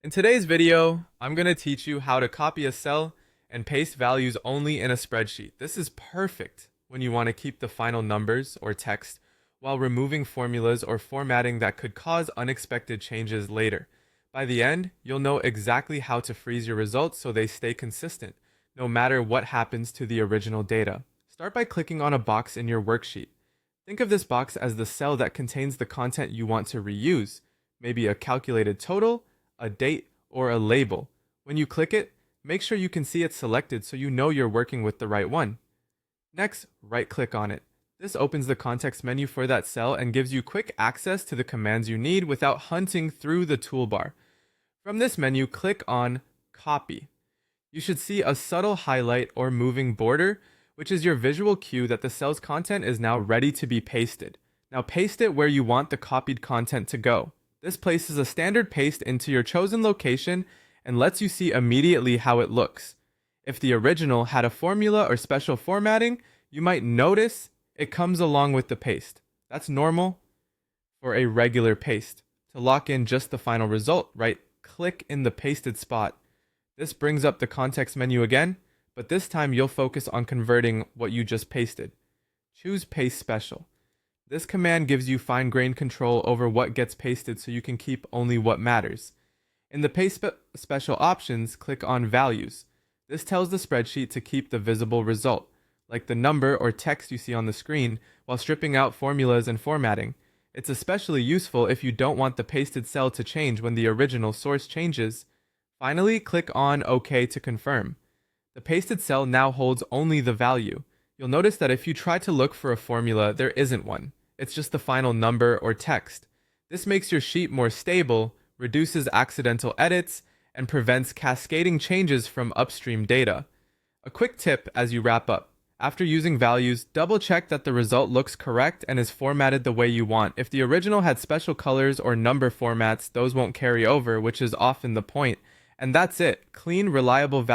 In today's video, I'm going to teach you how to copy a cell and paste values only in a spreadsheet. This is perfect when you want to keep the final numbers or text while removing formulas or formatting that could cause unexpected changes later. By the end, you'll know exactly how to freeze your results so they stay consistent, no matter what happens to the original data. Start by clicking on a box in your worksheet. Think of this box as the cell that contains the content you want to reuse, maybe a calculated total, a date, or a label. When you click it, make sure you can see it selected so you know you're working with the right one. Next, right-click on it. This opens the context menu for that cell and gives you quick access to the commands you need without hunting through the toolbar. From this menu, click on Copy. You should see a subtle highlight or moving border, which is your visual cue that the cell's content is now ready to be pasted. Now paste it where you want the copied content to go. This places a standard paste into your chosen location and lets you see immediately how it looks. If the original had a formula or special formatting, you might notice it comes along with the paste. That's normal for a regular paste. To lock in just the final result, right-click in the pasted spot. This brings up the context menu again, but this time you'll focus on converting what you just pasted. Choose Paste Special. This command gives you fine-grained control over what gets pasted so you can keep only what matters. In the Paste Special options, click on Values. This tells the spreadsheet to keep the visible result, like the number or text you see on the screen, while stripping out formulas and formatting. It's especially useful if you don't want the pasted cell to change when the original source changes. Finally, click on OK to confirm. The pasted cell now holds only the value. You'll notice that if you try to look for a formula, there isn't one. It's just the final number or text. This makes your sheet more stable, reduces accidental edits, and prevents cascading changes from upstream data. A quick tip as you wrap up. After using values, double check that the result looks correct and is formatted the way you want. If the original had special colors or number formats, those won't carry over, which is often the point. And that's it. Clean, reliable values.